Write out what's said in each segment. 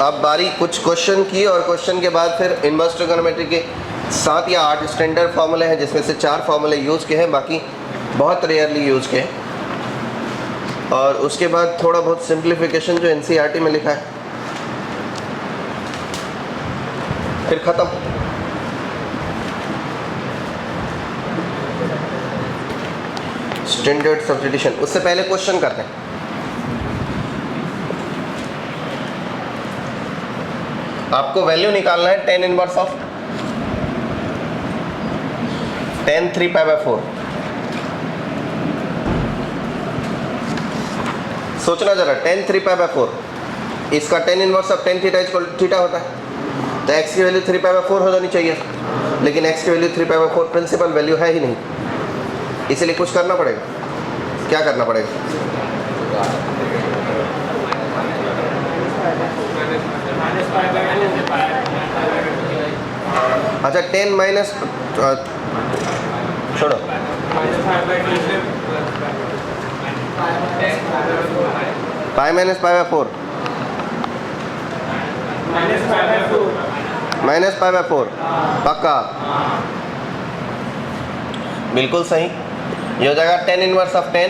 अब बारी कुछ क्वेश्चन की, और क्वेश्चन के बाद फिर इनवर्स ट्रिगोनोमेट्री के 7 या 8 स्टैंडर्ड फार्मूले हैं, जिसमें से 4 फार्मूले यूज़ के हैं, बाकी बहुत रेयरली यूज़ के हैं। और उसके बाद थोड़ा बहुत सिंप्लीफिकेशन जो एनसीईआरटी में लिखा है, फिर ख़त्म। Standard substitution. उससे पहले क्वेश्चन करते हैं। आपको वैल्यू निकालना है tan इनवर्स ऑफ tan 3π/4। सोचना जरा, tan 3π/4, इसका tan inverse of tan theta equal theta होता है, तो x की वैल्यू 3π/4 हो जानी चाहिए, लेकिन x की वैल्यू 3π/4 प्रिंसिपल वैल्यू है ही नहीं, इसलिए कुछ करना पड़ेगा। क्या करना पड़ेगा? अच्छा, 10 माइनस छोड़ो, पाई माइनस π/4 माइनस π/4 पक्का, बिल्कुल सही। ये हो जाएगा tan inverse of 10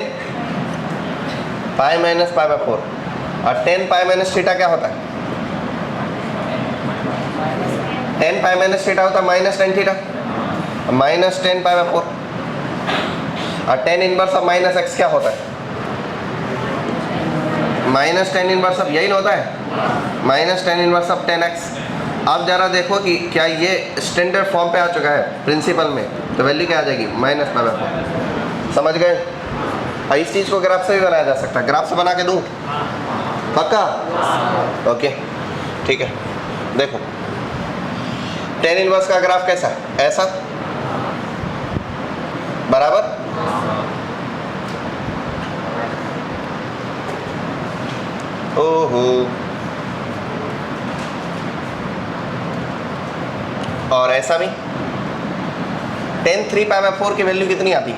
pi minus π/4, और 10 पाई माइनस थीटा क्या होता है? 10 पाई माइनस थीटा होता है माइनस tan थीटा, माइनस 10 π/4, और tan inverse of minus x क्या होता है? माइनस tan इनवर्स ऑफ, यही ना होता है, minus tan inverse of 10x। अब जरा देखो कि क्या ये स्टैंडर्ड फॉर्म पे आ चुका है प्रिंसिपल में, तो वैल्यू क्या आ जाएगी? माइनस π/4। समझ गए? इस चीज़ को ग्राफ से भी बनाया जा सकता है, ग्राफ से बना के दूँ? पक्का? ओके, ठीक है। देखो tan इनवर्स का ग्राफ कैसा है? ऐसा, बराबर। ओहो, और ऐसा भी। tan 3π/4 की वैल्यू कितनी आती है?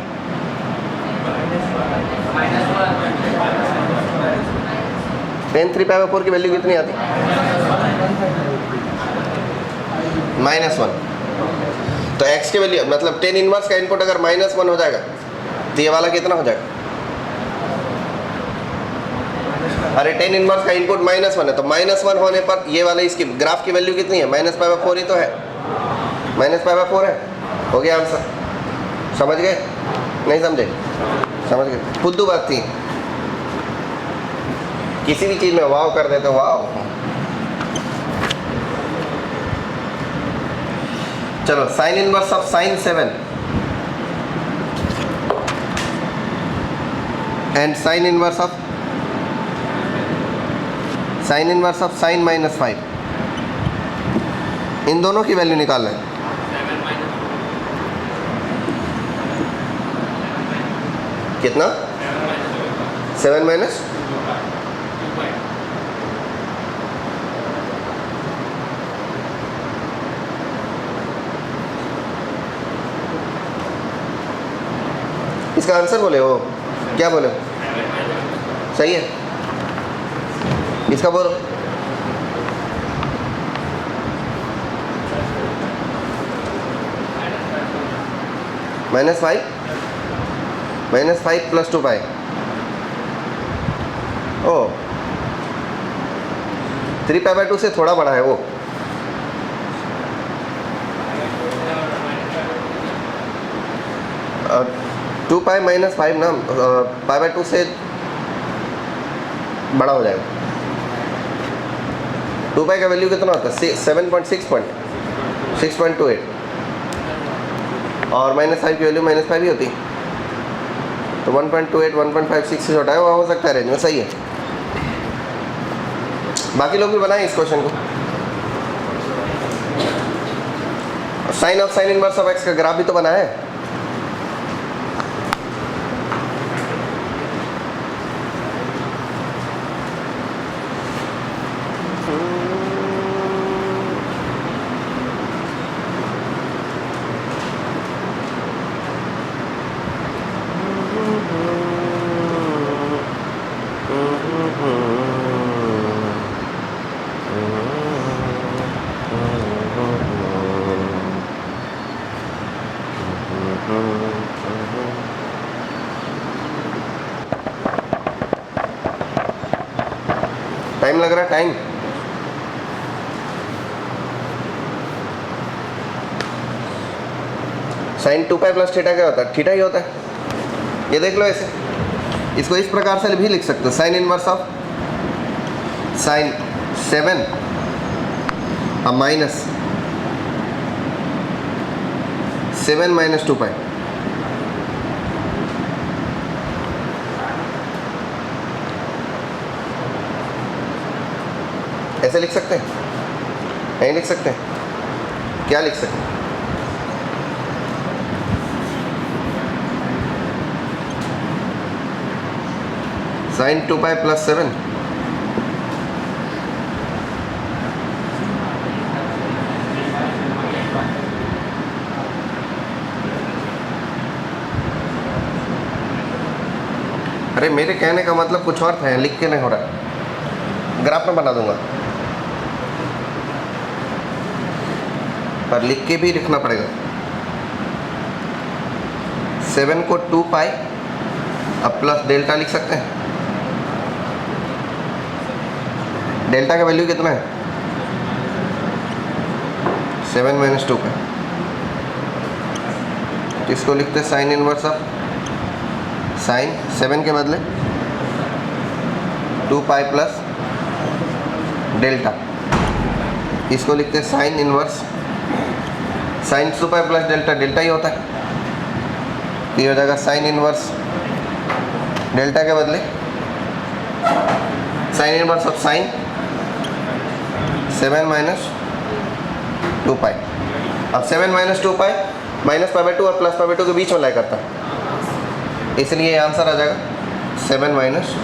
tan 3π/4 की वैल्यू कितनी आती है? -1। तो x की वैल्यू, मतलब tan इनवर्स का इनपुट अगर -1 हो जाएगा, तो ये वाला कितना हो जाएगा? अरे tan इनवर्स का इनपुट -1 है, तो -1 होने पर ये वाला, इसकी ग्राफ की वैल्यू कितनी है? -π/4 ही तो है, -π/4 है। हो गया आंसर। समझ गए? नहीं समझे? समझ गए? फुद्दू बात थी, किसी भी चीज़ में वाव कर देते, वाव। चलो, sign inverse of sin 7 and sign inverse of sin -5, इन दोनों की वैल्यू निकालना है। कितना? 7 माइनस, इसका आंसर बोले हो? क्या बोले हो? सही है, इसका बोलो। -5 प्लस 2π। ओ, 3π/2 से थोड़ा बड़ा है वो। और 2π -5 ना, π/2 से बड़ा हो जाएगा। 2π का वैल्यू कितना होता है? 6.28, और -5 की वैल्यू -5 ही होती है, तो 1.28 1.56 से छोटा है, वो हो सकता है रेंज में। सही है। बाकी लोग भी बनाए इस क्वेश्चन को। Sine of sine inverse of x का ग्राफ भी तो बना है। टाइम लग रहा है, time. Sine 2 pi plus theta क्या होता है? थीटा ही होता है। ये देख लो ऐसे, इसको इस प्रकार से भी लिख सकते हो, साइन इनवर्स ऑफ साइन 7 अब माइनस 7 माइनस 2 पाई। ऐसे लिख सकते हैं? नहीं लिख सकते? क्या लिख सकते हैं? साइन 2 पाई प्लस 7 अरे मेरे कहने का मतलब कुछ और था, लिख के नहीं हो रहा, ग्राफ में बना दूंगा, पर लिख के भी लिखना पड़ेगा। 7 को 2 पाई अब प्लस डेल्टा लिख सकते हैं। डेल्टा का वैल्यू कितना है? 7 माइनस 2 पाई। इसको लिखते हैं साइन इनवर्स ऑफ साइन 7 के बदले 2 पाई प्लस डेल्टा। इसको लिखते हैं sine inverse sine 2 pi plus delta, delta ही होता है, ये हो जाएगा साइन इनवर्स डेल्टा के बदले sign inverse of sign 7 minus 2 pi. अब 7 minus 2 pi minus pi by 2 और प्लस पाई बाई 2 के बीच में लाई करता है, इसलिए ये आंसर आ जाएगा 7 माइनस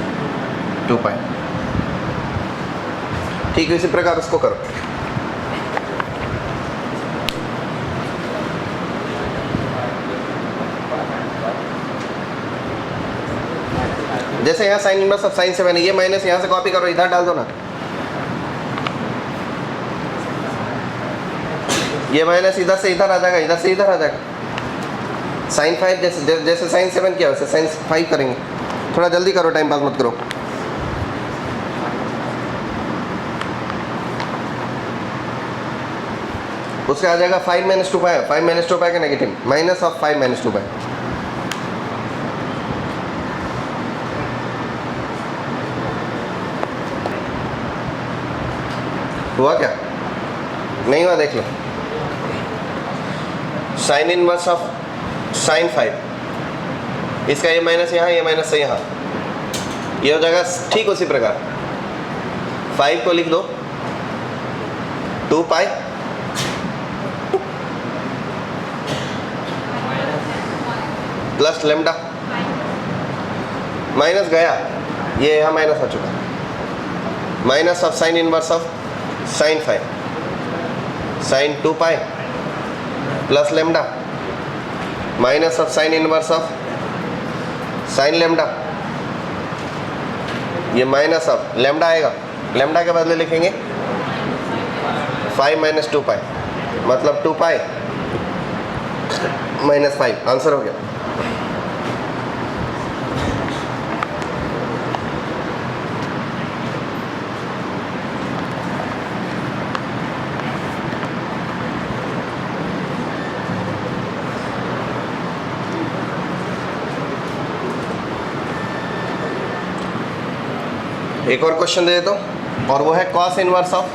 2 पाई। ठीक है, इसी प्रकार उसको करो। जैसे यहाँ साइन इनवर्स ऑफ साइन 7 है, ये माइनस यहाँ से कॉपी करो, इधर डाल दो ना, ये माइनस इधर से इधर आ जाएगा, इधर से इधर आ जाएगा। साइन 5 जैसे साइन 7 किया वैसे साइन 5 करेंगे। थोड़ा जल्दी करो, टाइम पास मत करो। उसका आ जाएगा 5 माइनस 2 पाई, 5 माइनस 2 पाई का नेगेटिव माइनस ऑफ 5 माइनस 2 पाई। हुआ क्या? नहीं हुआ? देख लो, साइन इनवर्स ऑफ साइन 5, इसका ये माइनस यहाँ, ये माइनस से यहाँ, ये हो जाएगा ठीक उसी प्रकार। 5 को लिख दो 2 पाई प्लस लेमडा, माइनस गया, ये यहाँ माइनस हो चुका, minus of sine inverse of sine 5 sine 2 pi plus lambda minus of sine inverse of sine lambda, ये माइनस ऑफ लेमडा आएगा, लेमडा के बदले लिखेंगे 5 माइनस 2 पाई, मतलब 2 पाई माइनस 5, आंसर हो गया। एक और क्वेश्चन दे देता हूँ, और वो है cos inverse of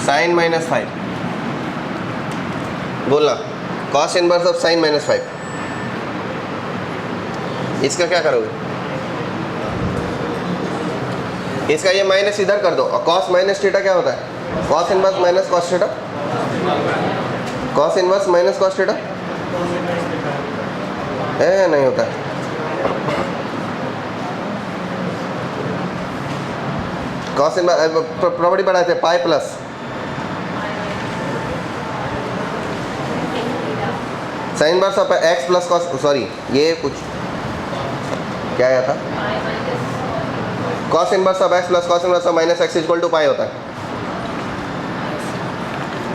sine minus 5। बोलना, cos inverse of sine minus 5, इसका क्या करोगे? इसका ये माइनस इधर कर दो, और कॉस माइनस थीटा क्या होता है? Cos inverse minus cos theta, cos inverse minus cos theta है, नहीं होता है। कॉस इनवर्स प्रॉपर्टी बढ़ाए थे, pi plus sine inverse of x plus cos, sorry ये कुछ क्या आया था, cos inverse of x plus cos inverse of minus x equal to pi होता है।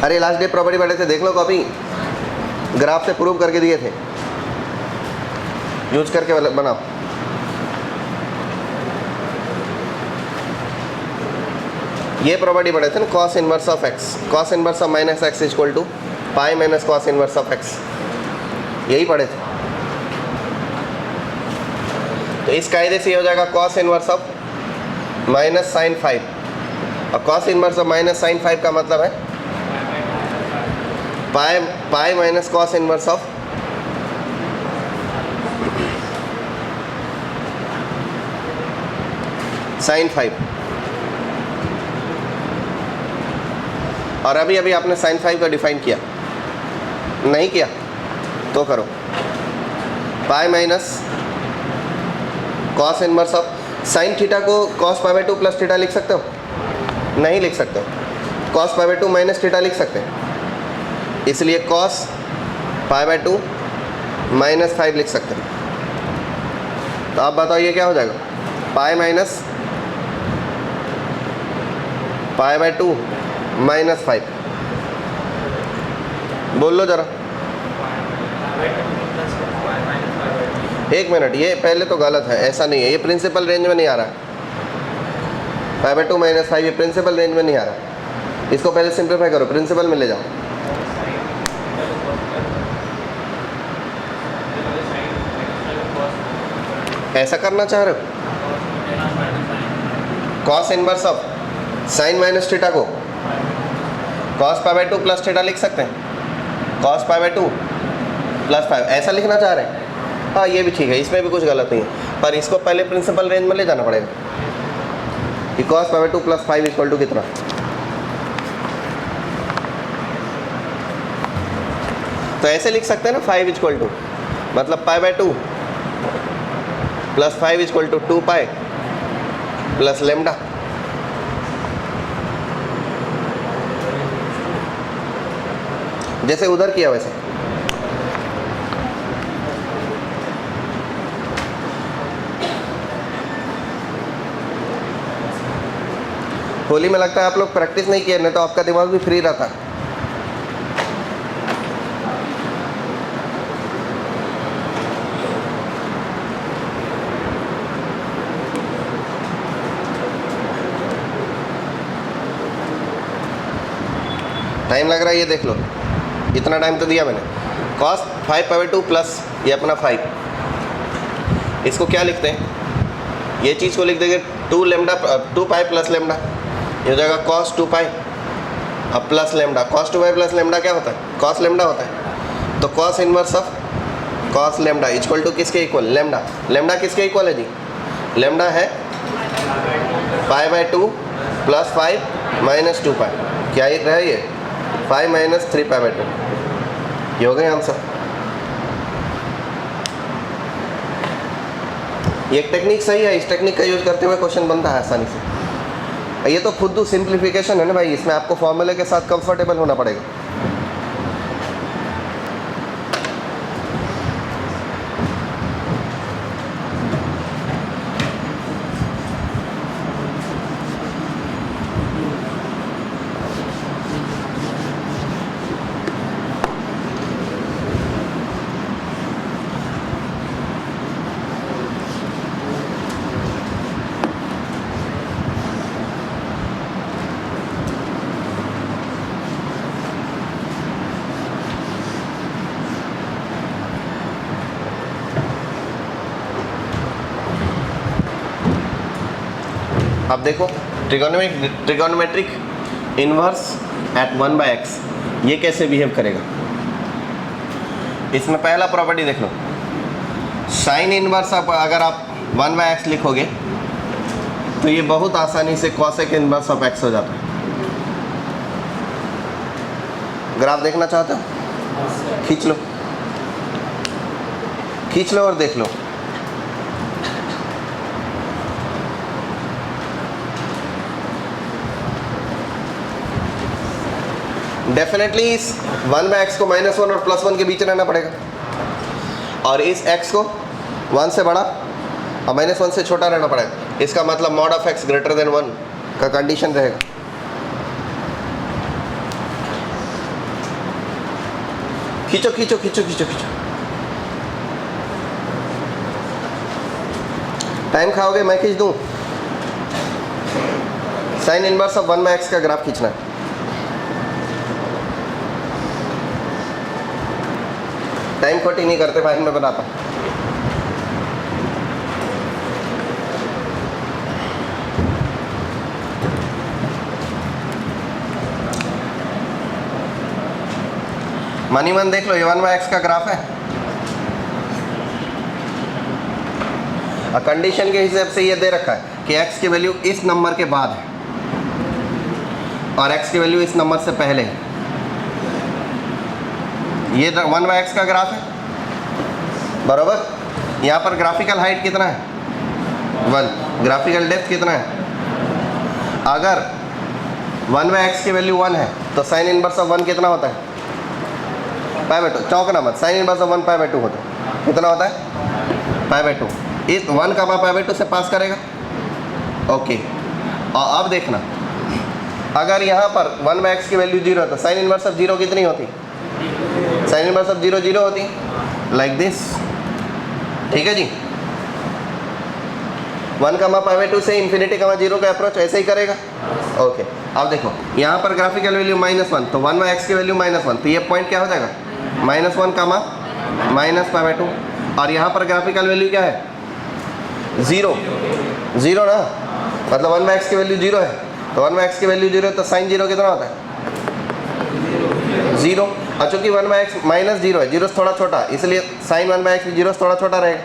अरे लास्ट डे प्रॉपर्टी बढ़े थे, देख लो कॉपी, ग्राफ से प्रूव करके दिए थे, यूज करके बनाओ। ये प्रॉपर्टी पढ़े थे ना, cos inverse of x, cos inverse of minus x equal to pi minus cos inverse of x, यही पढ़े थे। तो इस कायदे से ये हो जाएगा cos inverse of minus sine 5, और cos inverse of minus sine 5 का मतलब है pi minus cos inverse of sine 5। और अभी अभी आपने साइन 5 का डिफाइन किया नहीं किया तो करो, pi minus cos inverse of sine theta को cos pi by 2 plus theta लिख सकते हो? नहीं लिख सकते हो। Cos pi by 2 minus theta लिख सकते हैं, इसलिए कॉस पाई बाई 2 माइनस 5 लिख सकते हैं। तो आप बताओ ये क्या हो जाएगा? Pi minus pi by 2 minus 5। बोल लो जरा। एक मिनट, ये पहले तो गलत है, ऐसा नहीं है, ये प्रिंसिपल रेंज में नहीं आ रहा है। पाई बाई 2 माइनस 5 ये प्रिंसिपल रेंज में नहीं आ रहा। इसको पहले सिंप्लीफाई करो, प्रिंसिपल में ले जाओ। ऐसा करना चाह रहे हो? Cos inverse of sine minus theta को cos pi by 2 plus theta लिख सकते हैं, कॉस पाई बाई 2 प्लस 5, ऐसा लिखना चाह रहे हैं? हाँ ये भी ठीक है, इसमें भी कुछ गलत नहीं है, पर इसको पहले प्रिंसिपल रेंज में ले जाना पड़ेगा कि cos pi by 2 plus 5 equal to कितना। तो ऐसे लिख सकते हैं ना, 5 इक्वल टू मतलब pi by 2 plus 5 equal to 2 pi plus lambda. जैसे उधर किया वैसे। होली में लगता है आप लोग प्रैक्टिस नहीं किए, नहीं तो आपका दिमाग भी फ्री रहता। टाइम लग रहा है, ये देख लो, इतना टाइम तो दिया मैंने। कॉस 5 पाई बाई 2 प्लस ये अपना 5, इसको क्या लिखते हैं? ये चीज़ को लिख देंगे 2 लेमडा 2 पाई प्लस लेमडा, ये हो जाएगा कॉस 2 पाई अब plus lambda. Cos 2 pi plus lambda क्या होता है? कॉस लेमडा होता है। तो cos inverse of cos lambda equal to किसके इक्वल? लेमडा। लेमडा किसके इक्वल है जी? लेमडा है pi by 2 plus 5 minus 2 pi. क्या ये है? ये 5 माइनस 3 पाई बाई 2। ये हो गए आंसर। ये एक टेक्निक सही है, इस टेक्निक का यूज करते हुए क्वेश्चन बनता है आसानी से। ये तो खुद सिंप्लीफिकेशन है ना भाई, इसमें आपको फॉर्मूले के साथ कंफर्टेबल होना पड़ेगा। अब देखो ट्रिगोनोमेट्रिक इन्वर्स एट 1 बाई एक्स ये कैसे बिहेव करेगा। इसमें पहला प्रॉपर्टी देख लो, साइन इन्वर्स अगर आप 1 बाई एक्स लिखोगे तो ये बहुत आसानी से कॉसेक इन्वर्स ऑफ एक्स हो जाता है। ग्राफ देखना चाहते हो? खींच लो और देख लो। डेफिनेटली इस 1 बाई एक्स को -1 और +1 के बीच रहना पड़ेगा, और इस x को 1 से बड़ा और -1 से छोटा रहना पड़ेगा। इसका मतलब mod of x greater than 1 का कंडीशन रहेगा। खींचो खींचो खींचो खींचो खींचो। टाइम खाओगे? मैं खींच दूँ? साइन इनवर्स ऑफ 1/x का ग्राफ खींचना है। टाइम खोटी नहीं करते भाई, मैं बनाता हूँ। मनी मन देख लो, ये 1/x का ग्राफ है। कंडीशन के हिसाब से ये दे रखा है कि x की वैल्यू इस नंबर के बाद है और x की वैल्यू इस नंबर से पहले है। ये 1/x का ग्राफ है, बराबर। यहाँ पर ग्राफिकल हाइट कितना है? 1। ग्राफिकल डेप्थ कितना है? अगर 1/x की वैल्यू 1 है तो साइन इनवर्स ऑफ 1 कितना होता है? π/2। चौंकना मत, साइन इनवर्स ऑफ 1 π/2 होता है। कितना होता है? π/2। इस 1 का π/2 से पास करेगा, ओके। और अब देखना, अगर यहाँ पर 1/x की वैल्यू 0 है तो साइन इनवर्स ऑफ 0 कितनी होती? साइन इनवर्स ऑफ 0 0 होती, लाइक दिस। ठीक है जी। 1 का π/2 से इन्फिनिटी का 0 का अप्रोच ऐसे ही करेगा, ओके। अब देखो यहाँ पर ग्राफिकल वैल्यू -1, तो 1/x की वैल्यू -1, तो ये पॉइंट क्या हो जाएगा? -1 का -π/2। और यहाँ पर ग्राफिकल वैल्यू क्या है? 0 ना, मतलब 1/x की वैल्यू 0 है, तो 1/x की वैल्यू 0 है तो साइन 0 कितना होता है? 0। और चूंकि 1/x -0 है, 0 से थोड़ा छोटा, इसलिए साइन 1/x 0 से थोड़ा छोटा रहेगा।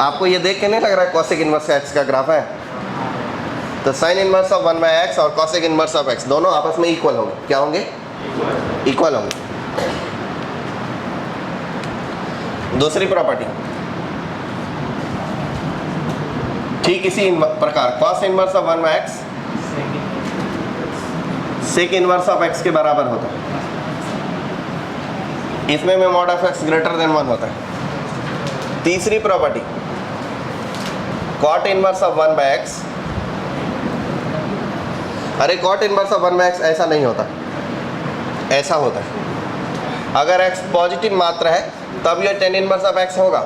आपको ये देख के नहीं लग रहा है कॉसेक इनवर्स x का ग्राफ है? तो साइन इनवर्स ऑफ 1/x और कॉसेक इनवर्स ऑफ x दोनों आपस में इक्वल होंगे। क्या होंगे? इक्वल होंगे। दूसरी प्रॉपर्टी, ठीक इसी प्रकार cos inverse of 1/x sec inverse of x के बराबर होता है। इसमें में mod of x greater than 1 होता है। तीसरी property, cot inverse of 1/x। अरे कॉट इनवर्स ऑफ 1/x ऐसा नहीं होता, ऐसा होता है। अगर x पॉजिटिव मात्रा है तब ये tan इनवर्स ऑफ x होगा,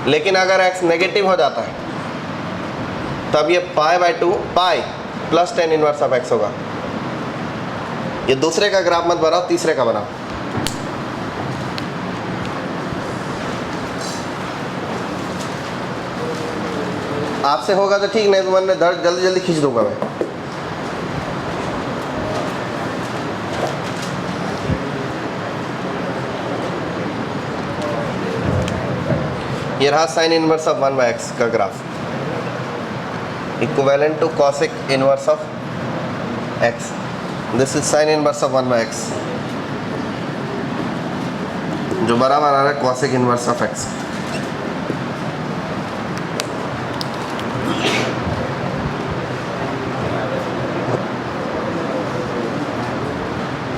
लेकिन अगर x नेगेटिव हो जाता है तब ये π/2 pi plus tan inverse of x होगा। ये दूसरे का ग्राफ मत बनाओ, तीसरे का बनाओ। आपसे होगा तो ठीक, नहीं तो मैं जल्दी जल्दी खींच दूंगा मैं। ये रहा साइन इनवर्स ऑफ 1/x का graph, equivalent to cosec inverse of x। This is sine inverse of 1/x, जो बराबर आ रहा है कॉसेक इनवर्स ऑफ x।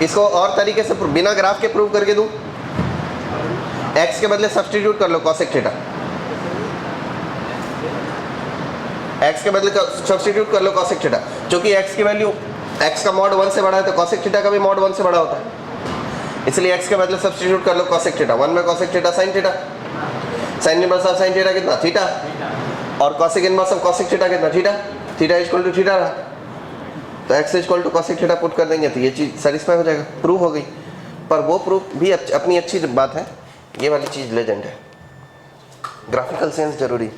इसको और तरीके से बिना ग्राफ के प्रूव करके दूं। x के बदले सब्स्टिट्यूट कर लो कॉसेक थीटा, x के बदले सब्स्टिट्यूट कर लो कॉसेक थीटा। क्योंकि x की वैल्यू x का मॉड 1 से बड़ा है तो कॉसेक थीटा का भी मॉड 1 से बड़ा होता है, इसलिए x के बदले सब्स्टिट्यूट कर लो कॉसेक थीटा। 1 में cosec theta sine theta, sine inverse of sine theta कितना? थीटा। और cosec inverse of cosec theta कितना? Theta. Theta equal to theta रहा, तो x equal to cosec theta put कर देंगे तो ये चीज़ सेटिस्फाई हो जाएगा, प्रूव हो गई। पर वो प्रूफ भी अपनी अच्छी बात है, ये वाली चीज़ लेजेंड है। ग्राफिकल सेंस जरूरी।